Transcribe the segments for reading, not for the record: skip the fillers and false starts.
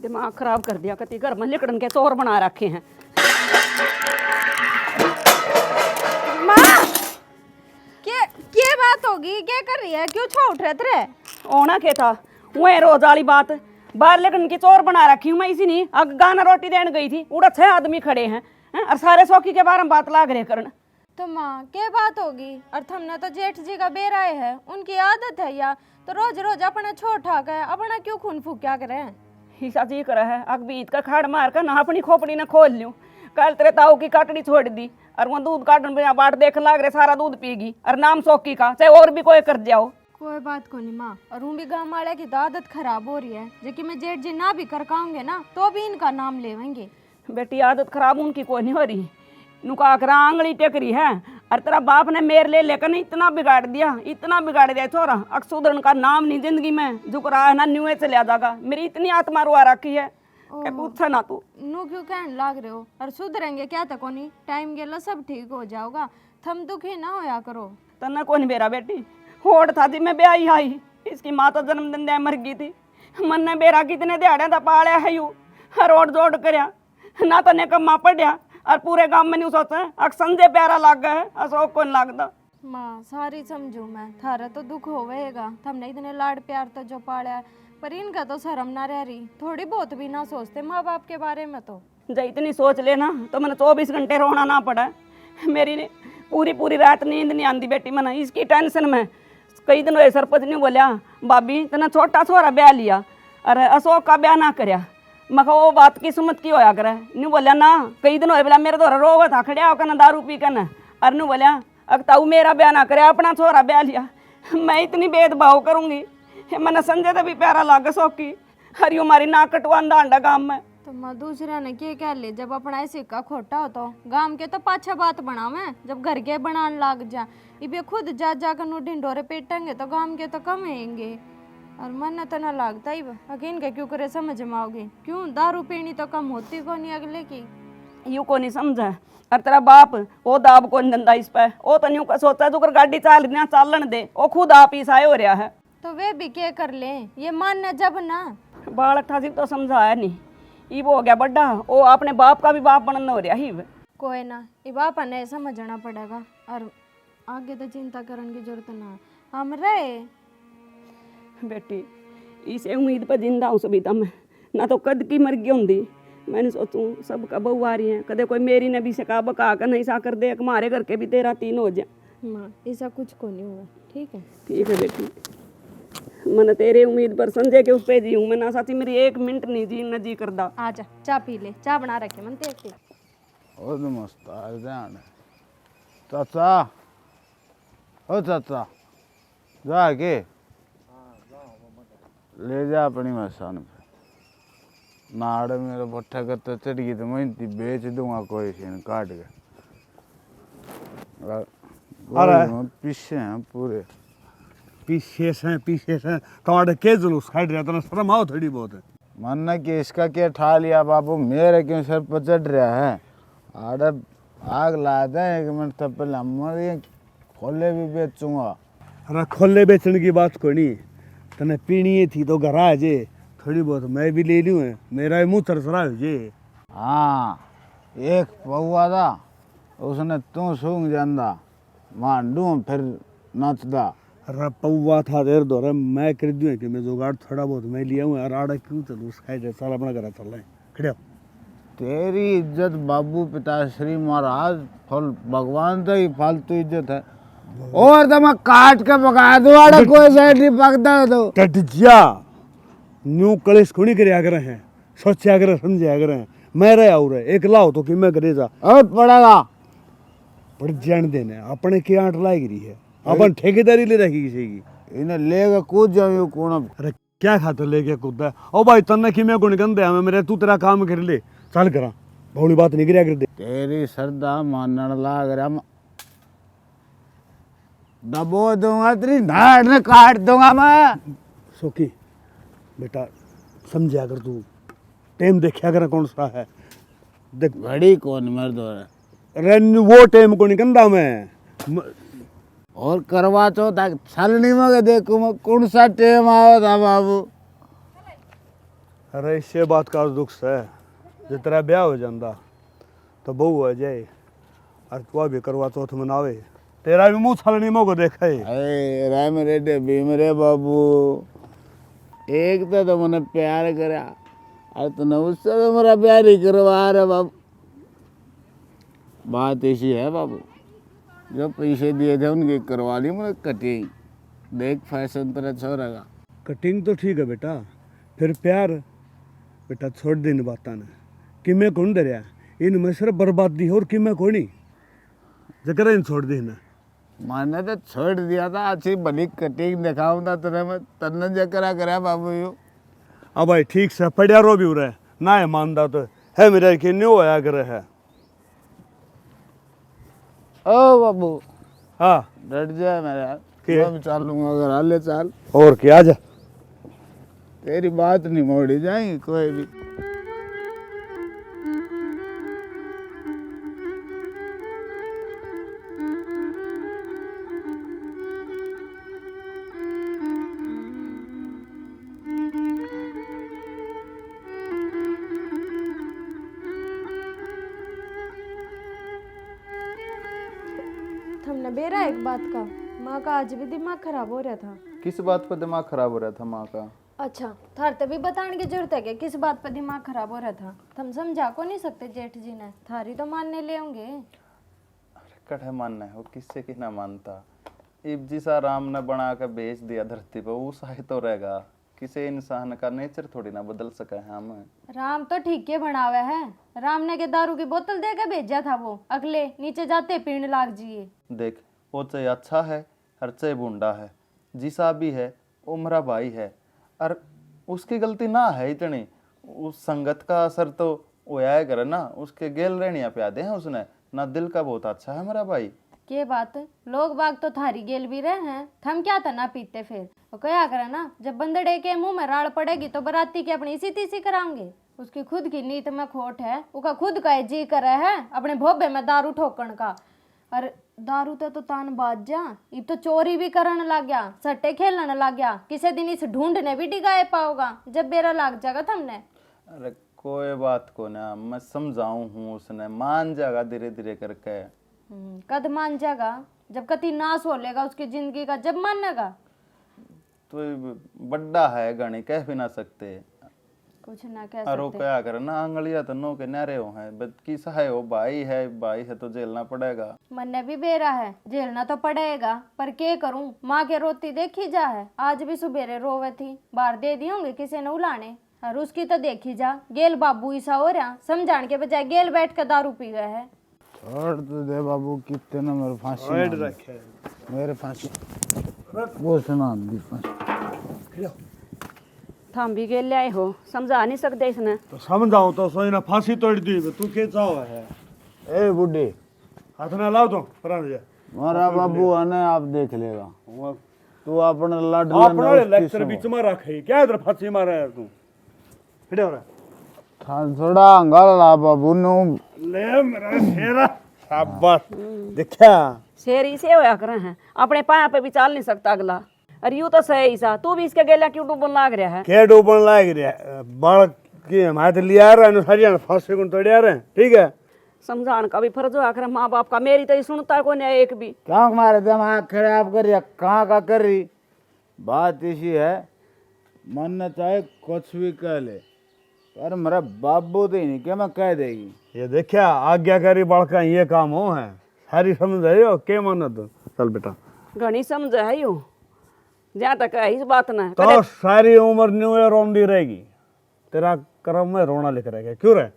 दिमाग खराब कर दिया। कति घर में लिकड़न के चोर बना रखे हैं। माँ क्या बात होगी? क्या कर रही है? क्यों छो उठ रहे थे? ओना के था वह रोज वाली बात। बाहर लिकड़न की चोर बना रखी हूँ मैं। इसी नहीं अग गाना रोटी देने गई थी, उड़ा 6 आदमी खड़े हैं और सारे सौखी के बारे में बात लाग रहे करन। तो माँ क्या बात होगी? और हमने तो जेठ जी का बेराए है, उनकी आदत है या तो रोज रोज अपना छोड़ ठाक है, अपना क्यों खून फूक्या करे? हिसा जी कर है अग बीत का खाड़ मार कर ना अपनी खोपड़ी न खोल लूं। कल तेरे ताऊ की काटड़ी छोड़ दी और वो दूध काटन बिना बाट देख लाग रहे, सारा दूध पीगी और नाम सौकी का चाहे और भी कोई कर जाओ। कोई बात को नहीं माँ। और भी गाँव वाले की तो आदत खराब हो रही है, जो कि मैं जेठ जी ना भी कर पाऊंगे ना तो भी इनका नाम लेवेंगे। बेटी आदत खराब उनकी कोई नहीं हो रही, नुका आंगली टेकरी है। और तेरा बाप ने मेरे ले लेकर नहीं इतना बिगाड़ दिया छोरा। अक्सुदरन का नाम नहीं जिंदगी में झुक रहा है ना, न्यूए चले आ जाएगा। मेरी इतनी आत्मा रुआ रखी है कि पूछा ना तू। नो क्यों कहने लाग रहे हो? और सुधरेंगे क्या तक नहीं, टाइम गेला सब ठीक हो जाओगा। थम दुखी ना होया करो। तना कौन बेरा बेटी होड़ था जी मैं ब्याही आई। इसकी माँ तो जन्मदिन दे मर गई थी। मन ने बेरा कितने दिहाड़े था पालिया है यू रोड जोड़ करया ना तो निकम्मा पढ़िया और पूरे गांव में नहीं सोचा अक संजय प्यारा लाग गया है अशोक कौन लागदा। माँ सारी समझू मैं, थारा तो दुख होवेगा। हमने इतने लाड प्यार तो जो पाला है, पर इनका तो शर्म ना रह रही, थोड़ी बहुत भी ना सोचते माँ बाप के बारे में। तो जब इतनी सोच लेना तो मैंने 24 घंटे रोना ना पड़ा। मेरी ने पूरी रात नींद नहीं आती बेटी मैंने इसकी टेंशन में। कई दिन हुए सरपंच ने बोलिया भाभी तना छोटा छोरा ब्याह लिया अरे अशोक का ब्याह ना करया। मैं वो बात की सुमत की होया करे नहीं बोलिया ना। कई दिन होए बोला मेरे तो रोवा था खड़िया होकर ना दारू पी कर न और नहीं बोलिया अग ताऊ मेरा ब्याह ना करे अपना छोरा ब्याह लिया। मैं इतनी भेदभाव करूंगी? मैंने संजय तो भी प्यारा लाग सौकी हरी हमारी नाक कटवान डांडा गाँव में। तो माँ दूसरा ने क्या कह ले, जब अपना सिक्का खोटा हो तो गांव के तो पाछा बात बनावे, जब घर के बनाने लाग जा इबे खुद जा जाकर नु ढिंडोरे पीटेंगे तो गांव के तो कम आएंगे। और मन तो ना लगता ही अकीन के क्यों करे समझ में आओगे? क्यों दारू पीनी तो कम होती को नहीं अगले की। यू को नहीं समझा। और तेरा बाप वो दाब कौन धंधा इस पे वो तो न्यू का सोचा जो कर गाड़ी चालन दे वो खुद आप ही साय हो रहा है। तो वे भी क्या कर ले, ये मानना जब ना बालक था तो समझाया नहीं। ये वो हो गया बड्डा वो अपने बाप का भी बाप बनना हो रहा ही। कोई ना ये बाप ने समझना पड़ेगा और आगे तो चिंता करने की जरूरत ना। हम रहे बेटी इस उम्मीद पर जिंदा हूँ सभी तम ना तो कद की मर गई होंगी। मैंने सोचूं सबका बहू आ रही है कदे कोई मेरी ने भी सका बका कर नहीं सा कर दे हमारे घर के भी तेरा 3 हो जाए। माँ ऐसा कुछ को नहीं होगा। ठीक है बेटी मैंने तेरे उम्मीद पर संजय के उस पे जी हूँ। मैं ना साथी मेरी 1 मिनट नहीं जी न जी करदा। आजा चाय पी ले, चाय बना रखे मन तेज तेज। ओ मस्त चाचा ओ चाचा जा के ले जा अपनी मसान पे नाड़ मेरा पट्ठा करता चढ़ गई तो मैं बेच दूंगा कोई सीन काट के। अरे पीछे हैं पूरे पीछे से तुम्हारे के जुलूस काट रहा था, शर्म आओ थोड़ी बहुत है। मन कि इसका क्या ठा लिया बाबू मेरे क्यों सर पर चढ़ रहा है। आड़े आग ला दे 1 मिनट तब पहले हमारे खोले भी बेचूंगा। अरे खोले बेचने की बात कोई नहीं, तने पीनी थी तो घर आ जे थोड़ी बहुत मैं भी ले लूँ। मेरा मुँह तरसरा हो जे। हाँ एक पौआ था उसने तू सूंघ जांदा मांडू फिर नचदा। अरे पौवा था देर दो मैं कर दूँ कि मैं जुगाड़ थोड़ा बहुत मैं लिया हूँ यार। आड़ा क्यों चलूँ खाए साल अपना घर चल रहे हैं खड़े। तेरी इज्जत बाबू पिताश्री महाराज फल भगवान तो ही फालतू इज्जत है। और तो मैं काट के पका दूँ आड़ा कोई साइड नहीं पकता तो टटिया न्यू कलेश खुणी कर आगर हैं सोचा कर समझे आगर हैं मैं रहे और एक लाओ तो कि मैं करे जा और पड़ेगा पर जान देने अपने के आंट लाग रही है अपन ठेकेदारी ले रखी किसी की इन्हें लेगा कूद जाओ कौन। अरे क्या खाते लेके कूदा ओ भाई तन्ने कि मैं गुण गंदे मैं मेरे तू तेरा काम कर ले चल करा बहुली बात नहीं करिया कर दे। तेरी श्रद्धा मानने लाग रहा दबो दूंगा तेरी नाड़ में काट दूंगा मैं। सोकी बेटा समझे अगर तू टाइम देखा कर कौन सा है देख घड़ी कौन मर्द हो रहा रन वो टाइम को नहीं कंदा मैं और करवा चौथ छलनी में देखो मैं कौन सा टाइम आया था बाबू। अरे इससे बात का दुख है, जो तेरा ब्याह हो जाता तो बहू हो जाए और तू भी करवा चौथ मनावे, तेरा भी मुंह छलनी मोको देखा है। अरे राम रेड्डी भीम रे बाबू, एक तो मैंने प्यार करा और तूने उससे तो मेरा प्यार ही करवा रहा बाबू। बात ऐसी है बाबू, जो पैसे दिए थे उनकी करवा ली मैंने कटिंग। देख फैशन तेरा छोरा का। कटिंग तो ठीक है बेटा, फिर प्यार बेटा छोड़ दे इन बातों ने। कि मैं कौन डरिया, इनमें सिर्फ बर्बादी है और कि मैं कौन ही जकर इन छोड़ दी ना। मैंने तो छोड़ दिया था, अच्छी भली कटिंग दिखाऊंगा तेरे में, तन्ने जकरा करा बाबू यू। अब भाई ठीक से पढ़िया रो भी रहे ना है मानदा तो है मेरा कि न्यू होया करे है। ओ बाबू हाँ डट जाए मेरा, के? मैं चालूंगा अगर हाले चाल। और क्या जा तेरी बात नहीं मोड़ी जाएगी कोई भी। तुमने बेरा एक बात का, माँ का आज भी दिमाग खराब हो रहा था। किस बात पर दिमाग खराब हो रहा था माँ का? अच्छा, थार तभी बताने की जरूरत है कि किस बात पर दिमाग खराब हो रहा था। तुम समझा को नहीं सकते जेठ जी ने, थारी तो मानने ले होंगे। अरे कठे मानना है वो, किससे की ना मानता। इब जिसा राम ने बना कर भेज दिया धरती पर, वो सही तो रहेगा। किसी इंसान का नेचर थोड़ी ना बदल सका है हम। राम तो ठीक के बनावे है। राम ने के दारू की बोतल देकर भेजा था, वो अगले नीचे जाते पीने लाग जिए। देख, वो चाहे अच्छा है और चाहे बूढ़ा है, जिसा भी है वो मेरा भाई है। और उसकी गलती ना है इतनी, उस संगत का असर तो होया है करे ना। उसके गेल रहनिया प्यादे हैं उसने ना, दिल का बहुत अच्छा है मेरा भाई। के बात, लोग बाग तो थारी गेल भी रहे हैं, थम क्या था ना पीते। फिर वो क्या करे ना, जब बंदड़े के मुंह में राड़ पड़ेगी तो बराती की अपनी इसी तीसी कराएंगे। उसकी खुद की नीत में खोट है, उसका खुद का जी करे है अपने भोबे में दारू ठोकन का। और दारू तो तान बाज जा, ये तो चोरी भी करने लग गया, सट्टे खेलने लग गया। किसी दिन इस ढूंढने भी डिगाए पाओगा जब बेरा लाग जाएगा तुमने। अरे कोई बात को ना, मैं समझाऊं हूँ, उसने मान जाएगा धीरे धीरे करके। कद मान जाएगा जब कति नाश हो लेगा उसकी जिंदगी का, जब मानेगा। तो बड्डा है गणी, कह भी ना सकते। कुछ ना कह अरो सकते। क्या करे ना, आंगलिया तो नो के नारे हो हैं, बदकी सा है वो, भाई है तो झेलना पड़ेगा। मन्ने भी बेरा है, झेलना तो पड़ेगा, पर के करूं। माँ के रोती देखी जा है, आज भी सुबेरे रोवे थी, बाहर दे दी होंगे किसी ने उलाने। और उसकी तो देखी जा, गेल बाबू ऐसा हो रहा, समझाने के बजाय गेल बैठ कर दारू पी गए है। छोड़ तो दे बाबू, कितने ना मेरे फांसी रेड ना रखे दी। मेरे फांसी वो सुना दी फांसी। थम भी गेल आए हो, समझा नहीं सकते इसने। तो समझाओ तो सोई ना फांसी तोड़ दी तू के चाहो है। ए बुड्ढे, हाथ ना लाओ तो प्राण जा मारा बाबू आने आप देख लेगा। तू अपने लड़ अपना लेक्चर बीच में रखे, क्या इधर फांसी मारा है तू। फिर हो रहा थोड़ा अंगल ला बाबू नु। ले मेरा शेरा, शाबाश। देखा शेर इसे होया करे हैं, अपने पाया पे भी चाल नहीं सकता अगला। अरे यूं तो सही सा, तू भी इसके गेला क्यों डूबन लाग रहा है। के डूबन लाग रहा बाल की हमारे लिया रहा है सारी फांसी को तोड़ रहे हैं, ठीक है। समझाने का भी फर्ज हुआ करे माँ बाप का, मेरी तो ये सुनता है कोई एक भी। क्या हमारे दिमाग खराब कर रही है, कहाँ का कर रही। बात इसी है, मन न चाहे कुछ भी कह ले, पर मेरा बाबू तो ही नहीं क्या मैं कह देगी। ये देखा आज्ञाकारी बालका ये काम हो है, सारी समझ है यो के मानो तो। चल बेटा घनी समझ है यू, जहाँ तक है इस बात ना तो सारी उम्र न्यू ईयर रोंदी रहेगी, तेरा कर्म में रोना लिख रहेगा। क्यों रहे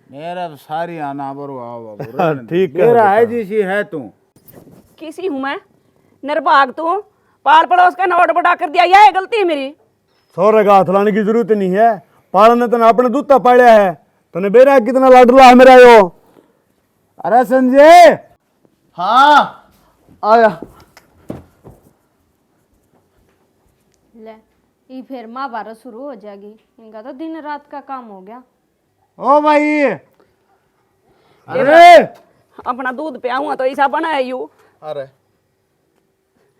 मेरा सारी आना पर बाबू ठीक है मेरा है जिसी है तू। किसी हूँ मैं निर्भाग, तू पाल पड़ोस का नोट बड़ा कर दिया, यह गलती है मेरी। सौरे का हाथ लाने की जरूरत नहीं है, पालन ने तने अपने दूध पाया है, तने बेरा कितना लाडला है मेरा यो। अरे संजय, हाँ आया। ले ये फिर महाभारत शुरू हो जाएगी, इनका तो दिन रात का काम हो गया। ओ भाई, अरे अपना दूध पे आऊँ तो ऐसा बना है यू। अरे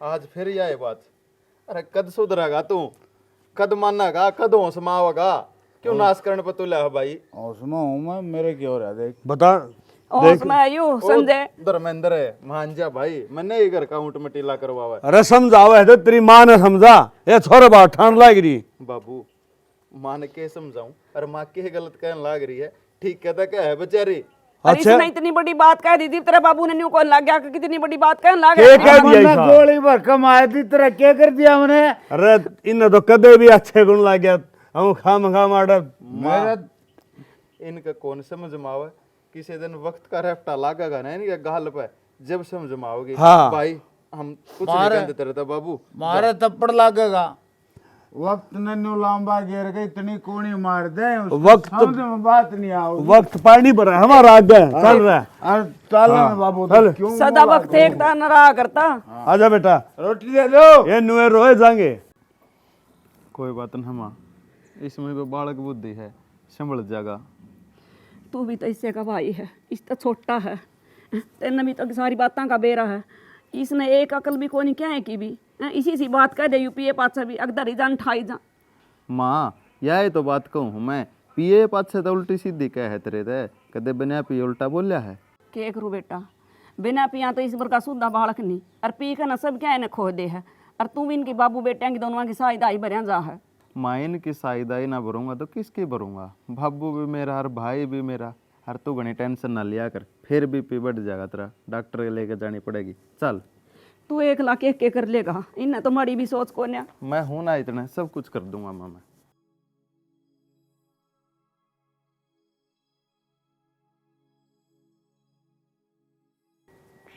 आज फिर यह बात। अरे कद सुधरेगा तू, कद मानेगा, कद होश मावेगा। क्यों नाश करने पर तुला है भाई? उसमें हूँ मैं, मेरे क्या हो रहा है देख। बता और उसमें आयु संजय धर्मेंद्र है मान जा भाई, मैंने ही घर का ऊँट में टीला करवावा है। अरे समझावा है तो तेरी माँ ने समझा, ये छोरे बात ठान लाग रही। बाबू माँ ने के समझाऊं, अरे माँ के गलत कहने लाग रही है, ठीक कहता क्या है बेचारी। अरे इसने इतनी बड़ी बात कह दी थी, तेरे बाबू ने न्यू कौन लग गया कि कितनी बड़ी बात कहने लग के गया। कह दिया मैं गोली भर कमाए थी, तेरा क्या कर दिया मैंने? अरे इन तो कदे भी अच्छे गुण लग गया, हम खाम खा मारा। मेरा इनका कौन समझ मावे, किसी दिन वक्त का रेफ्टा लागेगा ना इनके गाल पे, जब समझ माओगे। हाँ। भाई हम कुछ नहीं कहते तेरे तो बाबू। मारे थप्पड़ लगेगा। वक्त ने न्यू लांबा घेर के इतनी कोनी मार दे, उसको वक्त- समझ में बात नहीं आओ। वक्त पानी पर है हमारा, आगे चल रहा है। अरे चल ना बाबू, तो चल। क्यों सदा वक्त एक था न रहा करता। आजा बेटा, रोटी दे दो। ये नुए रोए जाएंगे। कोई बात नहीं माँ, इसमें भी बालक बुद्धि है, संभल जाएगा। तू भी तो इससे का भाई है, इस तो छोटा है, तेने भी तो सारी बातों का बेरा है। इसने एक अकल भी कोनी क्या है की भी इसी सी बात कह दे यूपीए पाछा भी अगदर ही जान ठाई जा। माँ यह तो बात कहूँ मैं, पिए पास से तो उल्टी सीधी कह है तेरे ते, कदे बिना पिए उल्टा बोलिया है। के करूँ बेटा, बिना पिया तो इस बार का सुधा बालक नहीं, और पी का न सब क्या है खो दे है, और तू भी इनकी बाबू बेटिया की दोनों की साइदाई भरिया जा है। माँ इनकी साइदाई ना भरूंगा तो किसकी भरूंगा? बाबू भी मेरा और भाई भी मेरा। हर तू घनी टेंशन ना लिया कर, फिर बीपी बढ़ जाएगा तेरा, डॉक्टर के लेके जानी पड़ेगी। चल तू 1 लाख एक के कर लेगा, इन्हें तो मड़ी भी सोच को न्या। मैं हूं ना, इतना सब कुछ कर दूंगा माँ मैं।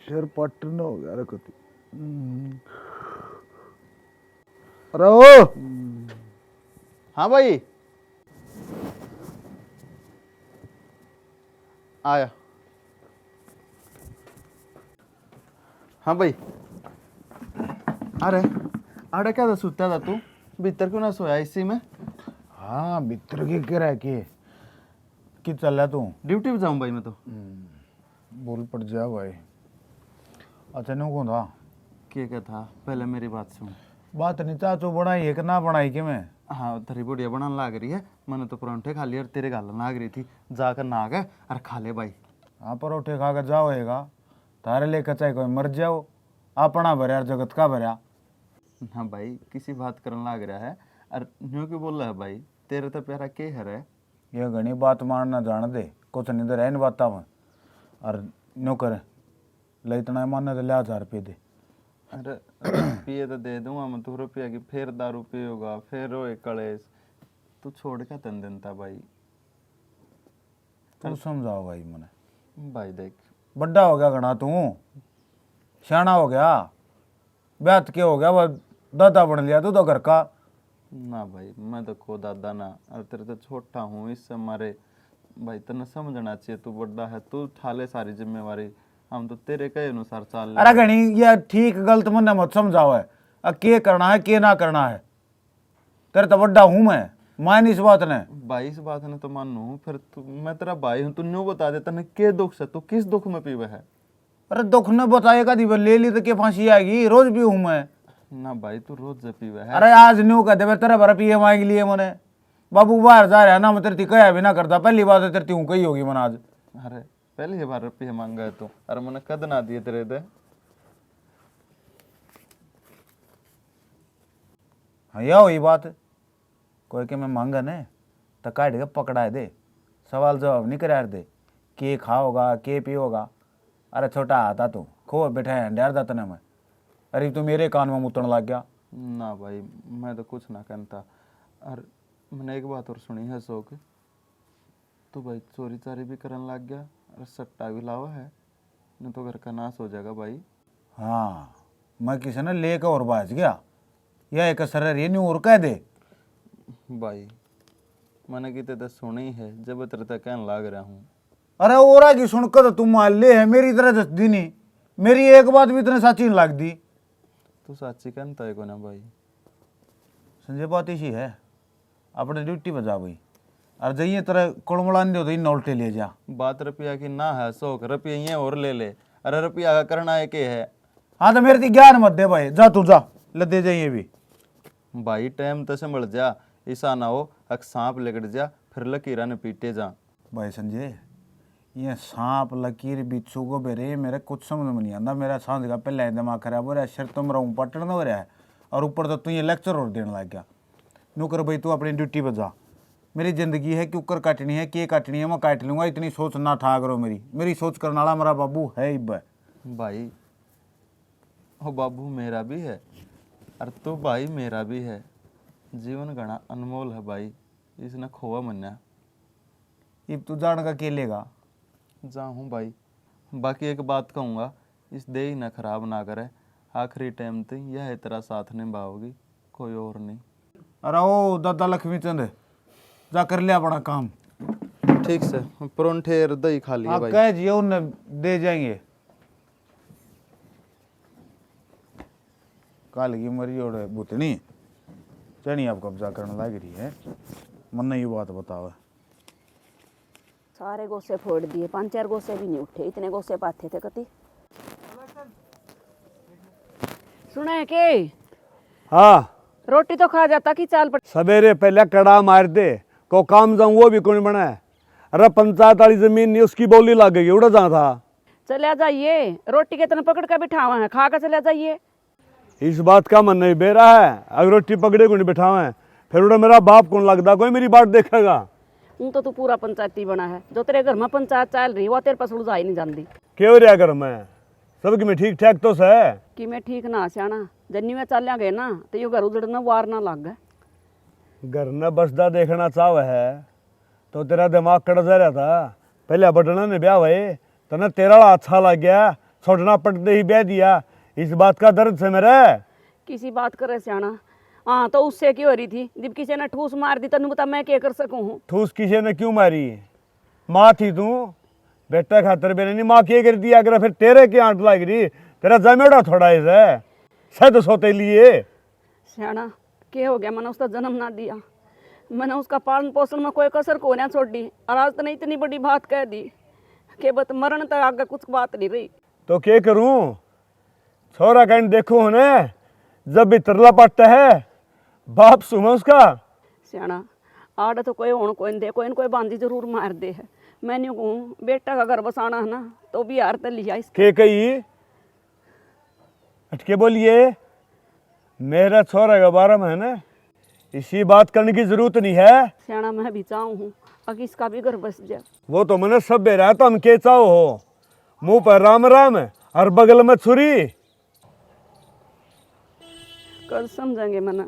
सिर पट्टन हो गया रे कति। अरे ओ हाँ भाई आया। हाँ भाई, अरे अरे क्या था, सुता था तू भीतर क्यों ना सोया इसी में? हाँ भीतर की कह रहा कि चल रहा तू? ड्यूटी पे जाऊं भाई मैं तो। बोल पड़ जा भाई। अच्छा न्यू कौन था? क्या था, पहले मेरी बात सुन। बात नहीं चाचो बनाई है कि ना बनाई कि मैं? हाँ तेरी बुढ़िया बनाने लाग रही है, मैंने तो परांठे खा लिए और तेरे गाल लाग रही थी, जाकर ना गए और खा ले भाई। हाँ परोठे खा कर जाओगा, तारे लेकर चाहे कोई मर जाओ, अपना भरया और जगत का भरया। हाँ भाई किसी बात करने लाग रहा है, और न्यू क्यों बोल रहा है भाई, तेरे तो प्यारा के है? ये घनी बात मारना जान दे, कुछ नहीं तो रहने बाता में। और न्यू करे ले इतना मानना तो ले 1000 रुपये दे। अरे पिए तो दे दूंगा मैं, 2 रुपया की फिर दारू पिएगा, फिर रोए कलेश, तू छोड़ क्या तन देता भाई। तू समझाओ भाई मने। भाई देख बड्डा हो गया घना, तू सियाना हो गया, ब्यात के हो गया, वो दादा बन लिया तू तो घर का। ना भाई मैं तो खो दादा ना, और तेरे तो छोटा हूँ, इससे हमारे भाई तेने समझना चाहिए, तू बड़ा है, तू उठा ले सारी जिम्मेवारी, हम तो तेरे कहे अनुसार चाल ले। अरे घनी ये ठीक गलत मन मत समझाओ है, अब के करना है के ना करना है, तेरे तो बड्डा हूँ मैं, मान इस बात ने। भाई इस बात ने तो मानू, फिर तू, मैं तेरा भाई हूँ, तू न्यू बता दे तने के दुख से, तू किस दुख में पीवे है? अरे दुख न बताएगा दी ले ली तो के फांसी आएगी, रोज भी हूँ मैं। ना भाई तू रोज से पीवे है। अरे आज न्यू कहते मैं तेरे भरा पिए मांग लिए मने, बाबू बाहर जा रहा है ना, मैं तेरी कहा भी ना करता, पहली बात है तेरी हूँ कही होगी मन आज। अरे पहले ही बार रुपये मांगा है तू, अरे मैंने कद ना दिए तेरे दे। हाँ यह हुई बात, कोई के मैं मांगा ने तो काट के पकड़ा दे, सवाल जवाब नहीं करा दे, के खाओगा के पियोगा। अरे छोटा आता तू खो बैठा है डर जाता ना मैं, अरे तू मेरे कान में मुतन लग गया। ना भाई मैं तो कुछ ना कहता, और मैंने एक बात और सुनी है शौक, तो भाई चोरी चारी भी करने लग गया, और सट्टा भी लावा है, नहीं तो घर का नाश हो जाएगा भाई। हाँ मैं किसी ने लेकर और बाज गया, यह एक सर ये नहीं और कह दे। भाई मैंने कितने तो सुनी है, जब तेरे तक कहने लग रहा हूँ। अरे और की सुनकर तो तुम मान ले है, मेरी तरह जसदी नहीं, मेरी एक बात भी इतने साची नहीं लगती। तू साची कहता है को ना भाई। संजय बात इसी है, अपने ड्यूटी पर जा भाई, और जाइए तरह कुड़मुड़ान दो तो इन उल्टे ले जा। बात रुपया की ना है शौक, रुपया ये और ले ले, अरे रुपया का करना है के है। हाँ तो मेरे ती ज्ञान मत दे भाई, जा तू जा लदे जाइए भी। भाई टाइम तो संभल जा, ऐसा ना हो अक सांप लगड़ जा फिर लकीरा ने पीटे जा। भाई संजय, ये सांप लकीर बिच्छू को बेरे मेरे कुछ समझ में नहीं आता। मेरा सांझ का पहले दिमाग खराब हो रहा है, सिर तो मेरा पटन हो रहा है, और ऊपर तो तू ये लेक्चर और देने लग गया। नौकर भाई तू अपनी ड्यूटी पर जा। मेरी जिंदगी है कि उकर काटनी है कि काटनी है, मैं काट लूंगा। इतनी सोच ना ठा करो मेरी सोच करने वाला मेरा बाबू है इब। भाई ओ बाबू मेरा भी है और तो भाई मेरा भी है। जीवन घना अनमोल है भाई, इसने खोवा मन्या। इब तू जान का के लेगा। जा हूँ भाई। बाकी एक बात कहूँगा, इस देह न खराब ना करे, आखिरी टाइम तक यह तेरा साथ निभाओगी, कोई और नहीं। अरे ओ दादा लक्ष्मी चंद, जा कर लिया बड़ा काम। ठीक से परोंठे और दही खा लिया हाँ भाई। कह जिए उन्हें दे जाएंगे। काल की मरी और भूतनी चनी आप कब्जा करने लग रही है। मन ये बात बताओ। सारे गोसे फोड़ दिए, 5-4 गोसे भी नहीं उठे, इतने गोसे पाथे थे कति। सुने के हाँ, रोटी तो खा जाता कि चाल पट। सवेरे पहले कड़ा मार दे को काम जाऊं, वो भी कौन बना है। अरे पंचायत वाली जमीन नहीं, उसकी बोली लग गई, उड़ा जा था। चले जाइए, रोटी के तना पकड़ कर बिठावा है, खा कर चले जाइए। इस बात का मन नहीं बेरा है, अगर रोटी पकड़े को नहीं बिठावे फिर उड़ा मेरा बाप कौन लगता, कोई मेरी बात देखेगा। तो तू पूरा पंचायती बना है, जो तेरे घर में पंचायत चल रही वो तेरे पास उलझाई नहीं जाती। क्यों रहा कर मैं सबकी में ठीक ठाक तो है कि मैं ठीक ना सियाना, जन्नी में चलिया गए ना तो यो घर उजड़ना वार ना लग गए। घर न बसदा देखना चाह है तो तेरा दिमाग कट जा रहा था। पहले बटना ने ब्याह हुए तना तेरा अच्छा लग गया, छोड़ना पटते ही ब्याह दिया। इस बात का दर्द से मेरे। किसी बात करे सियाना, हाँ तो उससे क्यों हो रही थी जब किसी ने ठूस मार दी, तनु बता मैं क्या कर सकूं हूँ। ठूस किसी ने क्यों मारी, माँ थी तू, बेटा खातर बेने नहीं माँ क्या कर दिया अगर फिर तेरे की आंट लग रही। तेरा जमेड़ा थोड़ा है सद सोते लिए। सियाना क्या हो गया, मैंने उसका जन्म ना दिया, मैंने उसका पालन पोषण में कोई कसर को ना छोड़ दी, और आज तो नहीं इतनी बड़ी बात कह दी कि बस मरण तक आगे कुछ बात नहीं रही। तो क्या करूं, छोरा कहीं देखो ने जब भी तरला पड़ता है बाप सुमा उसका। सियाना आड़ तो कोई होने कोई दे, कोई न कोई बांधी जरूर मार दे है। मैं नहीं कहूँ बेटा का घर बसाना है ना तो भी हार तो लिया इसके। के कही हटके बोलिए, मेरा छोरा के बारे में है ना इसी बात करने की जरूरत नहीं है। सियाना मैं भी चाहूँ हूँ अगर इसका भी घर बस जाए। वो तो मैंने सब बेरा है, तो हम के चाहो हो, मुंह पर राम राम और बगल में छुरी। कल समझेंगे, मैंने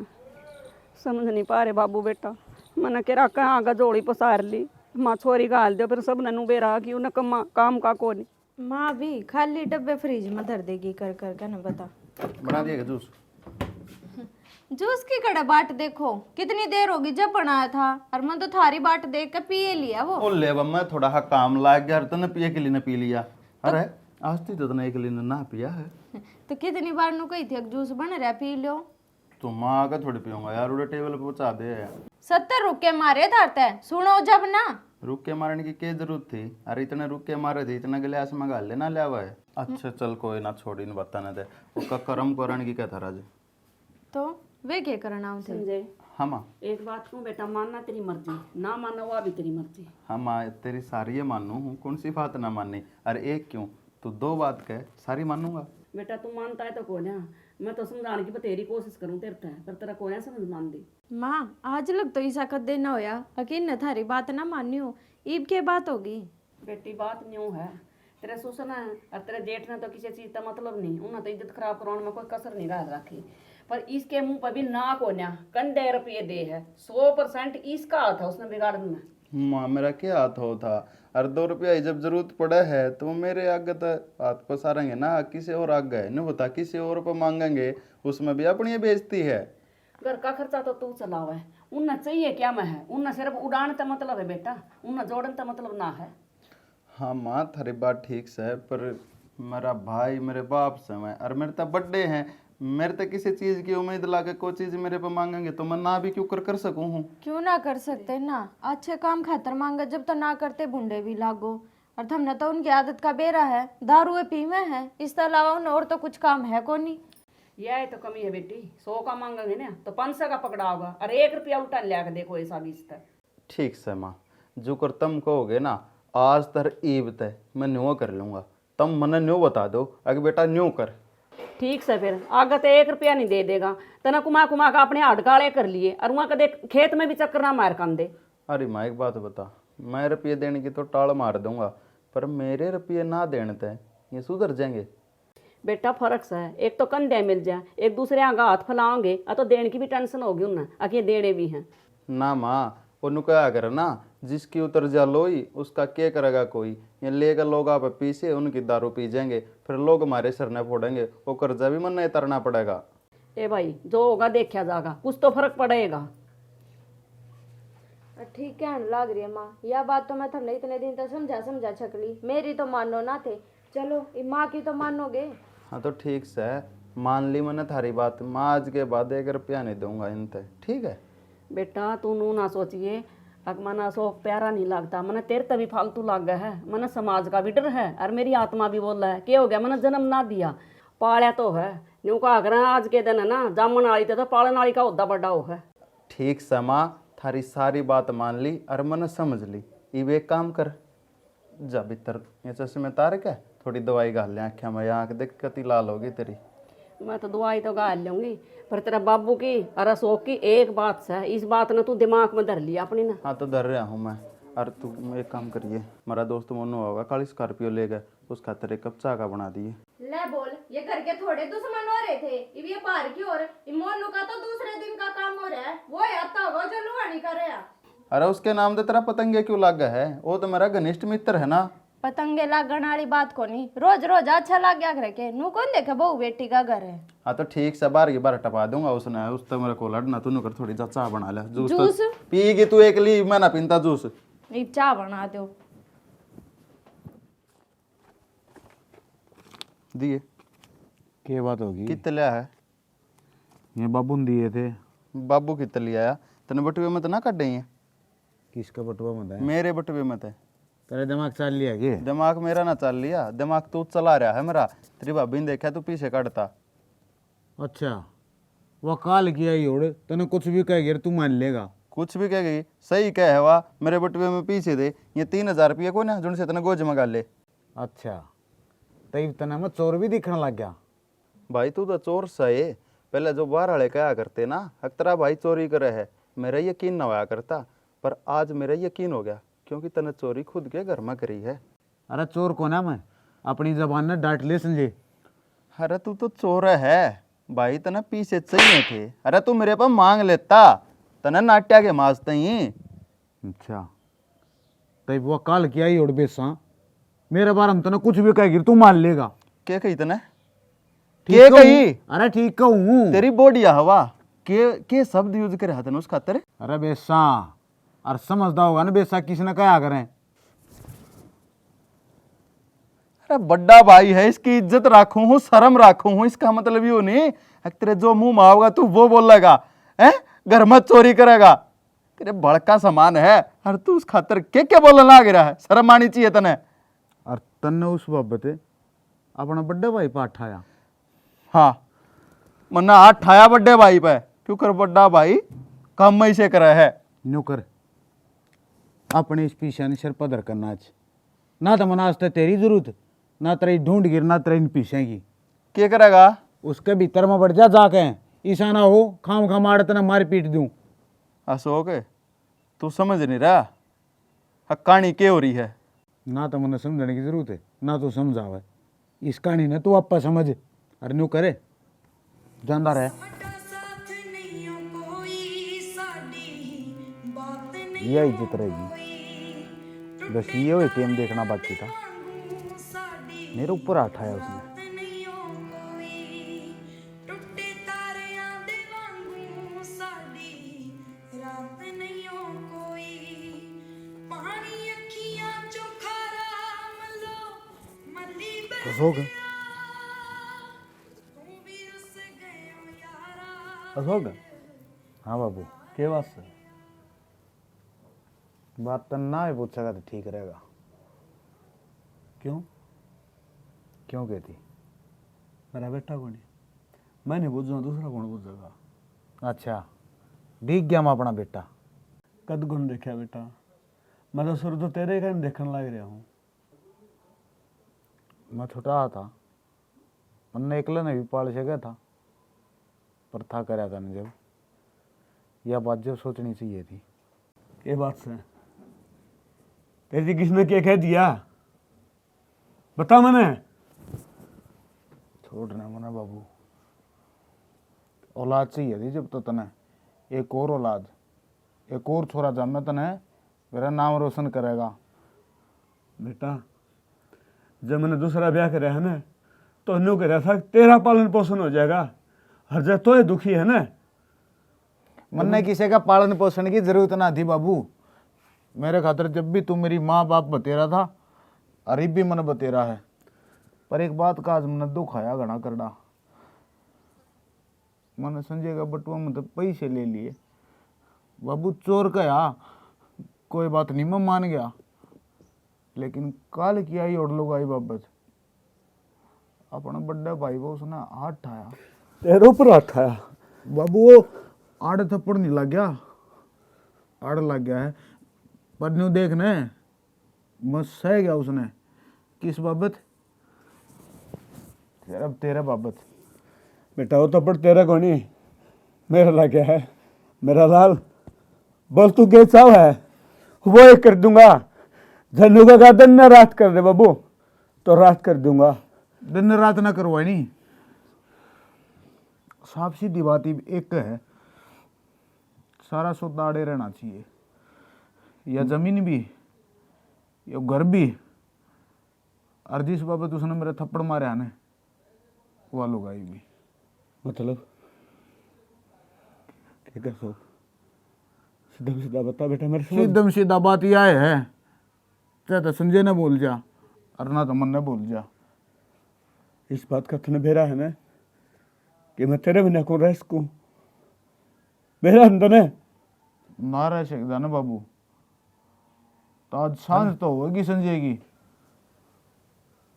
समझ नहीं पा रहे बाबू बेटा। मैंने कह कहाँ का जोड़ी पसार ली, माँ छोरी का हाल दो फिर सब ननू बेरा कि उन्हें काम का को नहीं। माँ भी खाली डब्बे फ्रिज में धर देगी कर कर के ना बता। बना दिएगा जूस। जूस की कड़ा बाट देखो कितनी देर होगी जब बनाया था, और मैं तो थारी बाट देख के पिए लिया वो। ओ ले बम्मा थोड़ा हा काम लाग गया, तने पिए के लिए न पी लिया। अरे आज तो तने एक लिए ना पिया है। तो कितनी बार नु कही थी जूस बन रहा पी लो। तो माँ आकर थोड़ी पीऊंगा यार, उड़े टेबल पे पहुंचा दे। 70 रुके मारे धरते सुनो जब ना। रुक के मारने की क्या जरूरत थी, अरे इतने रुक के मारे थे, इतना गिलास मंगा लेना ले आवा है। अच्छा चल कोई ना, छोड़ी न बताने दे। उसका कर्म करने की क्या था राज। तो वे क्या करना थे। संजय हाँ माँ, एक बात कहूँ बेटा, मानना तेरी मर्जी, ना मानना वो भी तेरी मर्जी। हाँ माँ तेरी सारी मानू हूँ, कौन सी बात ना माननी। अरे एक क्यों, तू 2 बात कह, सारी मानूंगा। बेटा तू मानता है तो को ना, मैं तो समझाने की बतेरी कोशिश करूँ तेरे पे, पर तेरा को ना समझ मान दी। माँ आज लग तो ऐसा कद देना होया अकीन न थारी बात ना मानी हो, ईब के बात होगी। बेटी बात न्यू है, तेरे सुसन है और तेरे जेठ ने तो किसी चीज का मतलब नहीं, उन्हें तो इज्जत खराब करवाने में कोई कसर नहीं रह रखी। पर इसके मुंह पर भी ना को ना कंधे रुपये दे है, 100% इसका हाथ है उसने बिगाड़ने में। माँ मेरा क्या हाथ हो था, और 2 रुपया जब जरूरत पड़े है तो मेरे आगे तो हाथ पसारेंगे ना, किसी और आगे नहीं बता, किसी और पर मांगेंगे उसमें भी अपनी बेइज्जती है। घर का खर्चा तो तू चलावा है, उन्हें चाहिए क्या मैं है, उन्हें सिर्फ उड़ाने का मतलब है बेटा, उन्हें जोड़ने का मतलब ना है। हाँ माँ थारी बात ठीक से, पर मेरा भाई मेरे बाप से मैं, और मेरे तो बर्थडे हैं, मेरे तो किसी चीज की उम्मीद ला के कोई चीज मेरे पे मांगेंगे तो मैं ना भी क्यों कर सकूं हूँ। क्यों ना कर सकते ना, अच्छे काम खातर मांगे जब तो ना करते बुंडे भी लागो। और हमने तो उनकी आदत का बेरा है, दारू पीवे है, इसके अलावा उन्हें और तो कुछ काम है को नहीं। यह तो कमी है बेटी, 100 का मांगेंगे ना तो 500 का पकड़ा होगा, और 1 रुपया उल्टा ले के देखो ऐसा भी इस तरह। ठीक से माँ, जो कर तुम कहोगे ना आज तर ईब तय मैं न्यो कर लूँगा, तुम मने न्यो बता दो अगर बेटा न्यो कर। ठीक से फिर आगे तो 1 रुपया नहीं दे देगा, तना कुमा कुमा का अपने हाथ गाले कर लिए, और वहाँ कदे खेत में भी चक्कर ना मार कर दे। अरे माँ एक बात बता, मैं रुपये देने की तो टाल मार दूंगा, पर मेरे रुपये ना देने तय ये सुधर जाएंगे। बेटा फर्क सा है, एक तो कंधे मिल जाए, एक दूसरे आगे हाथ फैलाओगे तो देने की भी टेंशन होगी उन्हें, आगे देने भी हैं। ना माँ उन्होंने क्या करे ना, जिसकी उतर जा लोई उसका क्या करेगा कोई, ये लेकर लोग आप पीछे उनकी दारू पी जाएंगे, फिर लोग हमारे सिर न फोड़ेंगे, वो कर्जा भी मन नहीं तरना पड़ेगा। ए भाई जो होगा देखा जाएगा, कुछ तो फर्क पड़ेगा। ठीक है लग रही है माँ, यह बात तो मैं थमने इतने दिन तक समझा छकली, मेरी तो मानो ना थे, चलो ये माँ की तो मानोगे। हाँ तो ठीक से मान ली मैंने थारी बात, माँ आज के बाद 1 रुपया नहीं दूंगा इनते, ठीक है। बेटा तू नू ना सोचिए, अग मना शौक प्यारा नहीं लगता, मना तेरे तभी फालतू लग गया है, मना समाज का भी डर है, और मेरी आत्मा भी बोल रहा है क्या हो गया, मना जन्म ना दिया पाया तो है, यूँ कहा कर आज के दिन है ना जामन वाली तो पालन वाली का उद्दा बड़ा हो है। ठीक से माँ थारी सारी बात मान ली और मैंने समझ ली, इब एक काम कर, जा भीतर ये चश्मे तार के थोड़ी दवाई घाल ले आँखें में, आँख देख कति लाल होगी तेरी। मैं तो दवाई तो गाल लूंगी, पर तेरा बाबू की और अशोक की एक बात से, इस बात ने तू दिमाग में धर लिया अपनी ना। हाँ तो डर रहा हूँ मैं, और तू एक काम करिए, मेरा दोस्त मोनू होगा काली स्कॉर्पियो ले गए, उस खातर एक कप चाय का बना दिए। ले बोल, ये घर के थोड़े दुश्मन हो रहे थे, अब ये बाहर की और मोनू का तो दूसरे दिन का काम हो रहा है, वो आता होगा जो लुहानी कर रहा। अरे उसके नाम से तेरा पतंगे क्यों लग गया है, वो तो मेरा घनिष्ठ मित्र है ना। पतंगे लागण वाली बात को नहीं, रोज रोज अच्छा लग गया घर के, नू कौन देखे बहू बेटी का घर है। हाँ तो ठीक से बार की बार टपा दूंगा उसने, उस तो मेरे को लड़ना, तू कर थोड़ी सा चाय बना ले, जूस जूस? तो पीगी तू एक ली, मैं ना पीता जूस। एक चाय बना दो। दिए क्या बात होगी? कितने लिया है? ये बाबू ने दिए थे। बाबू कितने लिया आया, तेने बटुए में तो ना कट है? किसका बटुआ मत है? मेरे बटुए में थे। तेरा दिमाग चल लिया क्या? दिमाग मेरा ना चल लिया, दिमाग तू चला रहा है मेरा, तेरी भाभी ने देखा तू पीछे काटता। अच्छा वो काल किया ही ओढ़, तने कुछ भी कह गिर तू मान लेगा? कुछ भी कह गई, सही कह है वाह, मेरे बटुए में पीछे दे ये 3000 रुपये को ना जुन से तेने गोज मंगा ले। अच्छा तब तना में चोर भी दिखने लग गया? भाई तू तो चोर सही, पहले जो बाहर वाले कहा करते ना अक्तरा भाई चोरी करे है, मेरा यकीन ना होया करता, पर आज मेरा यकीन हो गया, क्योंकि तने चोरी खुद के घर में करी है। अरे चोर को ना मैं अपनी जबान ने डांट ले समझे। अरे तू तो चोर है भाई, तने पीछे चाहिए थे, अरे तू मेरे पर मांग लेता, तने नाट्या के माजते ही। अच्छा तब वो काल किया ही ओढ़ बेसा, मेरे बारे में तने कुछ भी कह गिर तू मान लेगा? क्या कही तने? ठीक के कहूं? कही? अरे ठीक कहूँ। तेरी बोडिया हवा के शब्द यूज करे हतन उस खातर। अरे बेसा और समझदा होगा ना बेसा किसने कहा करें। अरे बड्डा भाई है, इसकी इज्जत राखू हूँ, शर्म राखू हूँ, इसका मतलब यू नहीं तेरे जो मुंह में आओगा तू वो बोलेगा, हैं घर में चोरी करेगा, तेरे बड़का सामान है और तू उस खातर क्या बोलने लग रहा है, शर्म आनी चाहिए तने। और तन्ने उस बाबत अपना बड्डे भाई पर उठाया? हाँ मन्ना हाथ ठाया बड्डे भाई पे, क्यों कर बड्डा भाई काम में से करे है। नौकर अपने इस पीछा ने सिर पदर करना आज ना, तो मना आज तेरी जरूरत ना, तेरी ढूंढ गिर ना तेरी पीछे की। क्या करेगा? उसके भीतर में बढ़ जा जाके, ईसा ना हो खाम खा मार तना मार पीट दूं। अशोक तू समझ नहीं रहा कहानी क्या हो रही है? ना तो मैंने समझने की जरूरत है ना तू समझावे, इस कहानी ने तू आपा समझ और न्यू करे जानदा रहे। ये इज्जत रहेगी, बस ये हुए गेम देखना बाकी था, मेरे ऊपर उठाया उसने। अशोक अशोक हाँ बाबू, के बात से? बात तो ना ही पूछेगा तो ठीक रहेगा। क्यों? क्यों कहती? मेरा बेटा को नहीं, मैं नहीं बुझा, दूसरा कौन बुझेगा। अच्छा दिख गया मैं अपना बेटा। कद गुण देखा बेटा, मैं तो शुरू तो तेरे का देखने लग रहा हूँ। मैं छोटा था, मैंने एकला ने भी पाल सका था, पर था कराया था जब यह बात जब सोचनी चाहिए थी। ये बात से तेरी किसने क्या कह दिया, बता मैंने। छोड़ना मना बाबू, औलाद चाहिए थी जब तो तने एक और औलाद, एक और छोरा जब तने मेरा नाम रोशन करेगा। बेटा जब मैंने दूसरा ब्याह कराया है ना, तो न्यू कह रहा था तेरा पालन पोषण हो जाएगा, हर जगह तो ये दुखी है ना। मन्ने किसी का पालन पोषण की जरूरत ना थी बाबू, मेरे खातर जब भी तू मेरी माँ बाप बतेरा था, अरीब भी मन बतेरा है। पर एक बात का आज मन दुख आया घना करड़ा, मैंने संजय का बटुआ में तो पैसे ले लिए। बाबू चोर कहा कोई बात नहीं, मैं मान गया, लेकिन काल की आई और लोग आई बाबत अपना बड़ा भाई वो उसने हाथ ठाया। तेरे ऊपर हाथ आया बाबू वो आड़ थप्पड़ नहीं लग गया, आड़ लग गया है, पर न्यू देखने मैं सह गया उसने। किस बाबत? तेरा बाबत। बेटा, वो थप्पड़ तेरा को नहीं, मेरा लग गया है। मेरा लाल बोल तू क्या चाव है, वो एक कर दूंगा। धनु का दिन न रात कर दे बाबू, तो रात कर दूंगा। दिन रात ना करवाई नहीं, साफ सीधी बात ही एक है, सारा सौदा आड़े रहना चाहिए, या जमीन भी या घर भी। और जिस बाबत उसने मेरे थप्पड़ मारे आने वो लुगाई भी। मतलब क्या कर सो, सीधा सीधा बता बेटा मेरे से। सीधम सीधा बात यह है, चाहे तो संजय ने बोल जा और ना तो मन ने बोल जा। इस बात का तने बेरा है ना कि मैं तेरे बिना कौन रह सकूं, मेरा अंदर है ना रह सकता ना बाबू, तो आज सांझ तो होगी संजय की,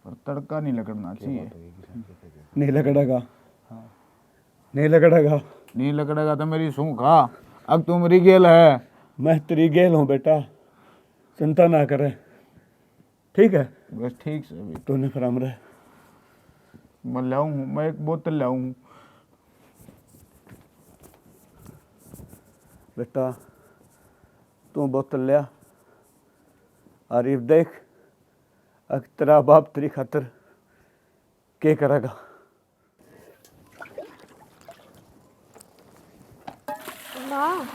पर तड़का नहीं लगना चाहिए। नहीं लगड़ेगा, नहीं लगड़ेगा। नहीं लगड़ेगा तो मेरी सूं खा, अब तू मेरी गेल है। मैं तेरी गेल हूँ बेटा, चिंता ना करे, ठीक है। बस ठीक से अभी तूने फिर हमरे मैं लाऊं, मैं एक बोतल लाऊं। बेटा तू बोतल लिया, आरिफ देख अब तेरा बाप तेरी खातर क्या करेगा। माँ,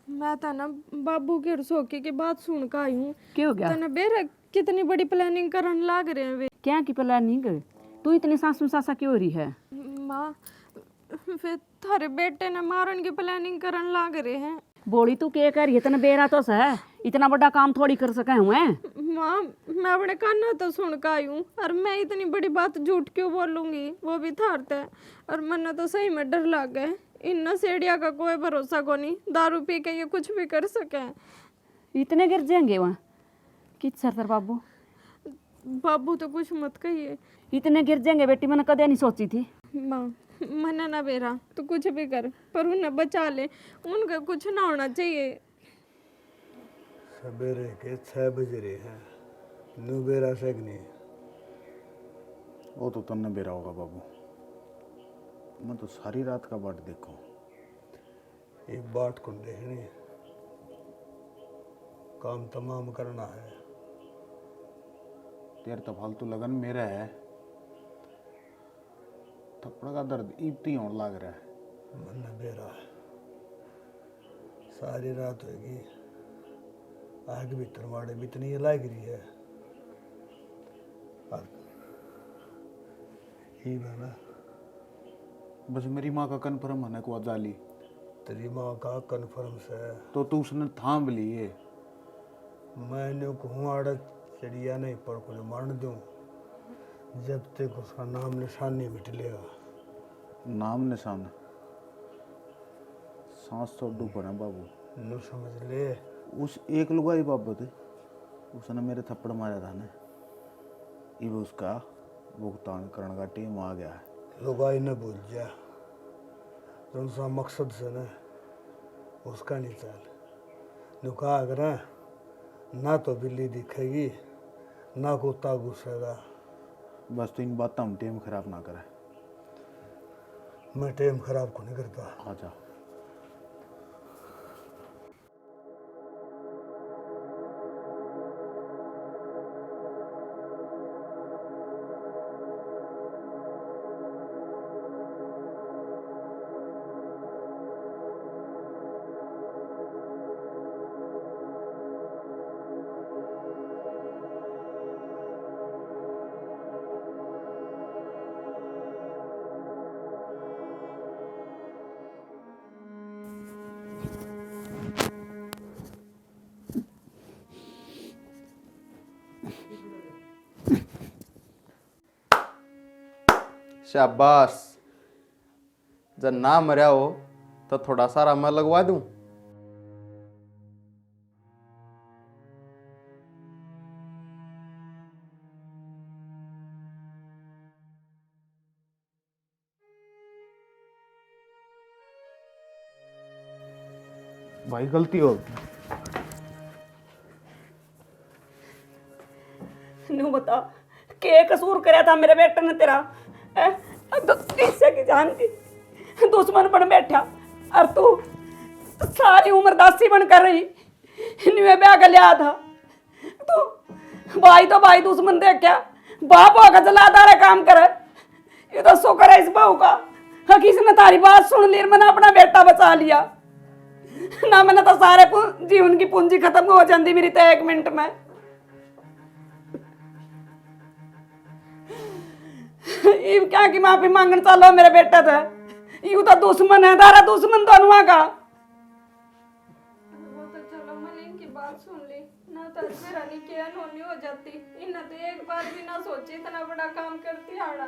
मैं तो ना बाबू के रसोके की बात सुन कर आई हूँ। क्या हो गया? तने बेरा कितनी बड़ी प्लानिंग करने लाग रहे हैं वे। क्या की प्लानिंग? तू इतनी सासू सासा क्यों हो रही है? माँ, वे थारे बेटे ने मारन की प्लानिंग करने लाग रहे हैं। बोली तू क्या कर रही है? तने बेरा तो है, इतना बड़ा काम थोड़ी कर सके हुए। माँ, मैं अपने काना तो सुन कर आई हूँ, और मैं इतनी बड़ी बात झूठ क्यों बोलूंगी, वो भी थारते। और मन्ना तो सही में डर लग गए, इन नशेड़िया का कोई भरोसा को नहीं, दारू पी के ये कुछ भी कर सके। इतने गिर जाएंगे वहाँ? किस सर बाबू? बाबू तो कुछ मत कहिए। इतने गिर जाएंगे बेटी, मैंने कदे नहीं सोची थी। माँ, मना ना बेरा, तू कुछ भी कर, पर उन्हें बचा ले, उनका कुछ ना होना चाहिए। सवेरे के 6 बज रहे हैं, नू बेरा से नहीं। वो तो तन्ने बेरा होगा बाबू, मैं तो सारी रात का बाट देखो। एक बात को देखनी, काम तमाम करना है। तेरे तो फालतू लगन मेरा है, थप्पड़ का दर्द इबती होने लग रहा है। मन बेरा सारी रात होगी, आग भी तरवाड़े भी इतनी लग रही है। और ही ना बस मेरी माँ का कन्फर्म होने को जाली, तेरी माँ का कन्फर्म से तो तू उसने थाम लिए। मैंने कहूँ आड़ चिड़िया नहीं पर कुछ मान दूँ, जब तक उसका नाम निशान नहीं मिट लेगा। नाम निशान सांस तो डूबना बाबू। नो समझ ले, उस एक लुगाई बाबत उसने मेरे थप्पड़ मारा था ना, ये उसका भुगतान करने का टीम आ गया है। लुगाई ने भूल जा, जो सा मकसद से न उसका नहीं चल। नुका अगर ना तो बिल्ली दिखेगी ना कुत्ता घुसेगा। बस तो इन बातों में टीम खराब ना करे। मैं टेम खराब को नहीं करता। आजा। शाबाश। जब ना मरया हो तो थोड़ा सारा मैं लगवा दूं। भाई गलती हो नू बता के कसूर करया था मेरे बेटे ने तेरा? किससे की जान की दुश्मन बन बैठा और तू सारी उम्र दासी बन कर रही न्यूए ब्याह कर लिया था तू। भाई तो भाई दुश्मन देख क्या बाप होगा जलादार काम करे। ये तो शुक्र है इस बहू का किसने तारी बात सुन ली, मैंने अपना बेटा बचा लिया ना। मैंने तो सारे जीवन की पूंजी खत्म हो जाती मेरी तो 1 मिनट में। ये क्या कि माफी मांगने चलो मेरे बेटा था, यू तो दुश्मन है तारा, दुश्मन तो अनुआ का। वो तो चलो मैंने इनकी बात सुन ली ना, तो मेरा नहीं किया नोनी हो जाती। इन्हें तो एक बार भी ना सोची इतना बड़ा काम करती हाड़ा।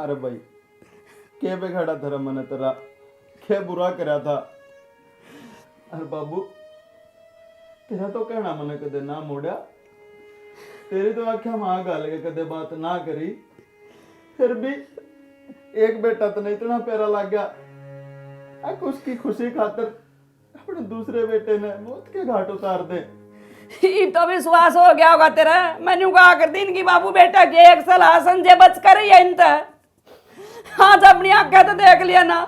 अरे भाई के बिगाड़ा तेरा मैंने तेरा, के बुरा करा था। अरे बाबू तेरा तो कहना मैंने कदे ना मोड़ा, तेरी तो आख्या मां गल के कदे बात ना करी, फिर भी एक बेटा तो नहीं इतना प्यारा लग गया। उसकी खुशी खातर अपने दूसरे बेटे ने मौत के घाट उतार दे। ये तो विश्वास हो गया होगा तेरा। मैंने कहा कर दिन की बाबू बेटा की एक सलाह संजय बच कर ही इन आज अपनी आंखें तो देख लिया ना,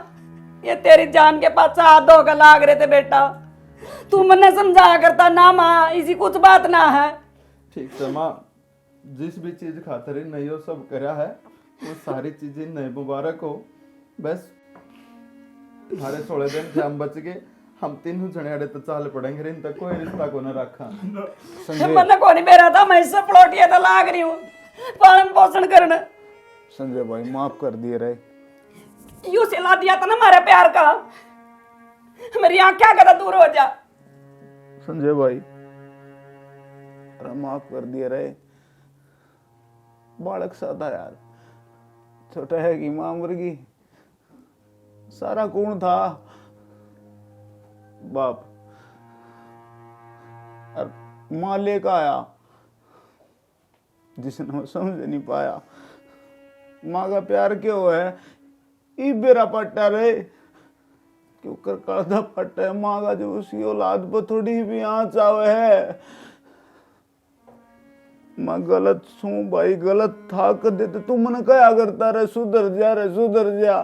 ये तेरी जान के पास हाथ धोकर लाग रहे थे बेटा। तू मैंने समझाया करता ना माँ इसी कुछ बात ना है। ठीक से माँ जिस भी चीज खातिर नहीं हो सब करा है वो सारी चीजें नहीं मुबारक हो। बस हमारे 16 दिन थे हम बच गए, हम तीनों जने अड़े तो चाल पड़ेंगे, इन तक कोई रिश्ता को न रखा। मैंने को नहीं मेरा था, मैं इससे पलौटिया तो लाग रही हूँ पालन पोषण करने। संजय भाई माफ कर दिए रहे। यू सिला दिया था ना हमारे प्यार का, मेरी आँख क्या कहता दूर हो जा। संजय भाई अरे माफ कर दिए रहे। बालक सा था यार, छोटा है कि मां मुर्गी, सारा कौन था बाप और मां लेकर आया जिसने मैं समझ नहीं पाया। माँ का प्यार क्यों है ई बेरा पट्टा रे, क्यों कर कड़दा पट्टा है माँ का, जो उसकी औलाद पर थोड़ी भी आँच आवे है। मैं गलत सू भाई, गलत था कदे तो तू मन कया करता रे सुधर जा रे सुधर जा।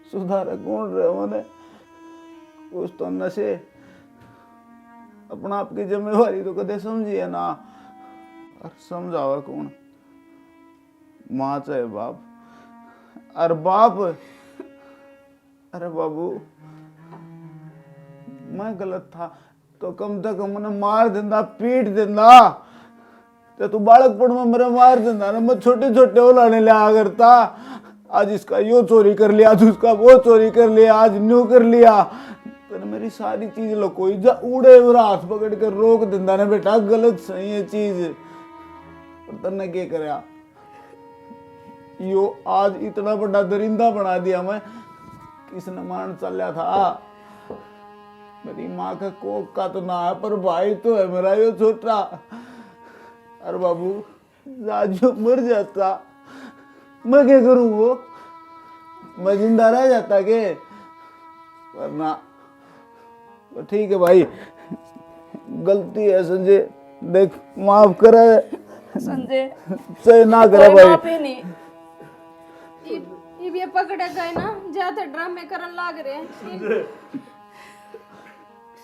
सुधारे कौन रे मैंने कुछ तो नशे अपना आपकी जिम्मेवारी तो कदे समझिए ना, और समझावा कौन, माँ चाहे बाप। अरे बाप अरे बाबू मैं गलत था तो कम से कम मैंने मार देंदा पीट देंदा, तो तू बालकपन में मेरे मार देंदा ना। मैं छोटे छोटे ओलाने लिया करता, आज इसका यो चोरी कर लिया, आज उसका वो चोरी कर लिया, आज न्यू कर लिया। तो मेरी सारी चीज लकोई जा उड़े मेरा हाथ पकड़ कर रोक देंदा ना, बेटा गलत सही है चीज। पर तन्ने क्या करया, यो आज इतना बड़ा दरिंदा बना दिया मैं, किसने मान चलिया था। मेरी माँ का कोक का तो ना है पर भाई तो है मेरा यो छोटा। अरे बाबू आज जो मर जाता मैं क्या करूं? वो मैं जिंदा रह जाता के? वरना तो ठीक है भाई, गलती है संजय, देख माफ करे संजय सही ना करे कोई भाई। माफी नहीं। ये पकड़े गए ना, ज्यादा ड्रामे करन लाग रहे हैं।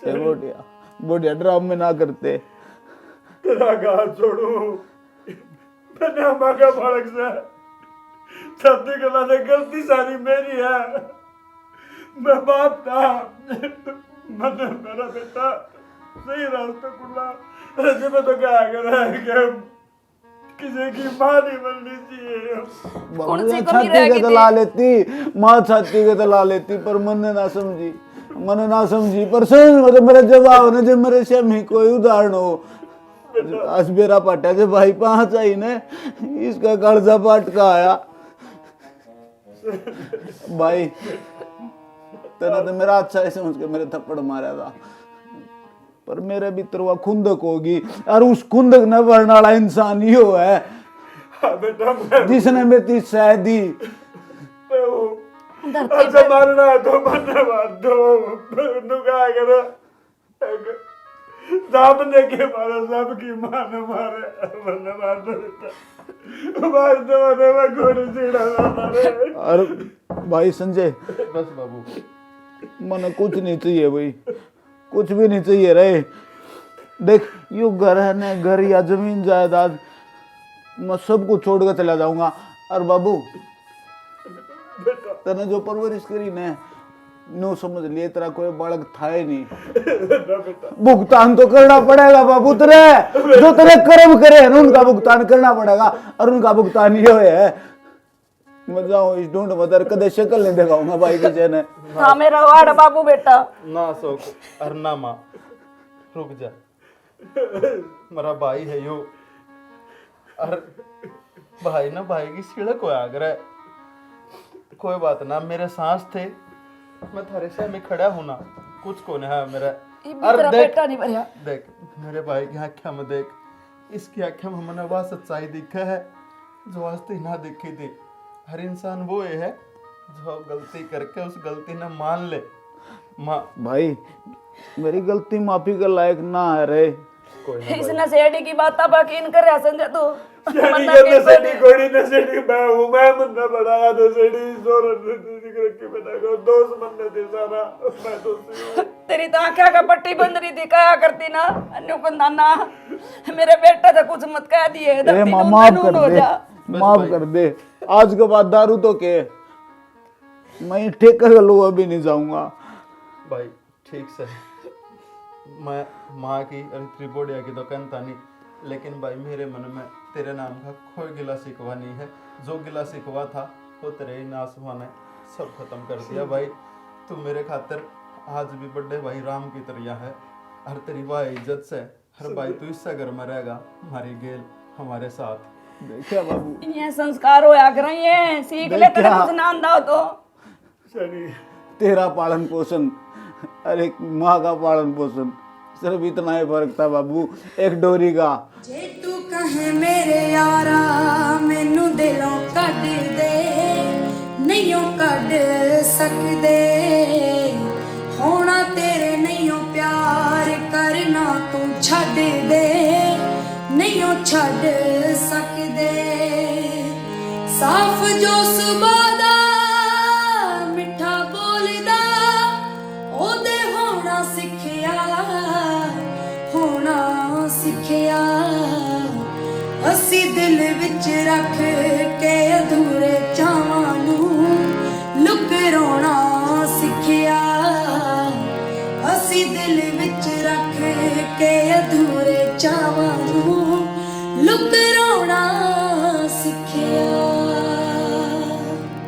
ए बोटिया बोटिया ड्रामे ना करते। तेरा हाथ छोड़ू, मैंने मांगा फड़क से शादी करना ने गलती सारी मेरी है। मैं बाप था, मैंने मेरा बेटा सही रास्ते खुला। ऐसे में तो क्या करा है कि किसी की माँ नहीं बननी चाहिए। कौन सी कमी छाती रह के गई तला लेती माँ, छाती के तला लेती, पर मैंने ना समझी। पर समझ मतलब मेरा जवाब ने जब मेरे से ही कोई उदाहरण हो। आज मेरा पाटा से भाई 5 आई ने इसका कर्जा पाट का आया। भाई तेरा तो मेरा अच्छा है समझ के मेरे थप्पड़ मारा था, पर मेरे भीतर वह खुंदक होगी, और उस खुंदक न भरने वाला इंसान ही हो है जिसने मेरी सह दी। अच्छा मारना है तो मरने मार दो, क्या करो? सामने के मारा, सबकी माँ ने मारे, मैंने मार दो बेटा, मार दो मैं घोड़े सीढ़ा मारे। और भाई संजय बस बाबू, मने कुछ नहीं चाहिए भाई, कुछ भी नहीं चाहिए रे। देख यू घर है ना, घर या जमीन जायदाद मैं सब कुछ छोड़ कर चला जाऊंगा। और बाबू तने जो परवरिश करी ने नो समझ लिए, तेरा कोई बालक था ही नहीं। भुगतान तो करना पड़ेगा बाबू, तेरे जो तेरे कर्म करे हैं उनका भुगतान करना पड़ेगा, और उनका भुगतान ये है मैं जाऊं इस ढूंढ मदर कदे शक्ल नहीं दिखाऊंगा भाई किसी ने। था मेरा वाड़ बाबू बेटा। ना शोक और ना माँ, रुक जा, मेरा भाई है यो। और भाई ना भाई की सिड़क हो आगरा है। कोई बात ना, मेरे सांस थे, मैं थारे से में खड़ा हूं ना, कुछ को नहीं है मेरा। और तेरा देख बेटा नहीं भरिया। देख मेरे भाई की आँखें में देख, इसकी आँखें में हमने वह सच्चाई दिखा है जो आज तक ना दिखी थी। हर इंसान वो है जो गलती करके उस गलती ने मान ले। माँ भाई मेरी गलती माफी का लायक ना है रे। इस नशेड़ी की बात बाकी इन कर संजय तू नशेड़ी के नशेड़ी कोई नशेड़ी मैं हूँ, मैं मुन्ना बनाया नशेड़ी के बना को दोस्त बनने दे सारा, मैं दोस्त हूँ। तेरी तो आंखें का पट्टी बंद रही थी, कहा करती ना अन्यों को नाना मेरे बेटा से कुछ मत कह दिए। ए धरती माँ नून माफ नून कर हो दे, जा। माफ कर दे। आज के बाद दारू तो के मैं ठेका का लोहा भी नहीं जाऊंगा। भाई ठीक से, मैं माँ की और त्रिपोडिया की तो कहता नहीं, लेकिन भाई मेरे मन में तेरे नाम का कोई गिला शिकवा नहीं है। जो गिला शिकवा था वो तेरे ही नासुआ ने सब खत्म कर दिया। भाई तू मेरे खातिर आज भी बड़े भाई राम की तरह है, हर तेरी वाह इज्जत से हर भाई तू इससे घर में रहेगा, हमारी गेल हमारे साथ। देखा बाबू ये संस्कार होया कर ये सीख ले, तेरे कुछ ना आंदा हो तो। तेरा पालन पोषण और एक माँ का पालन पोषण सिर्फ इतना ही फर्क था बाबू, एक डोरी का। जे तू कहे मेरे यारा मैनू दिलों कट दे, नहीं कट सकदे होना तेरे नहीं प्यार करना तू छड़ दे, नहीं छड़ सकदे। साफ जो सुबह दा मिठा बोलदा ओदे होना सिखिया, असी दिल विच रख के अधूरे चावां नूं लुक रोना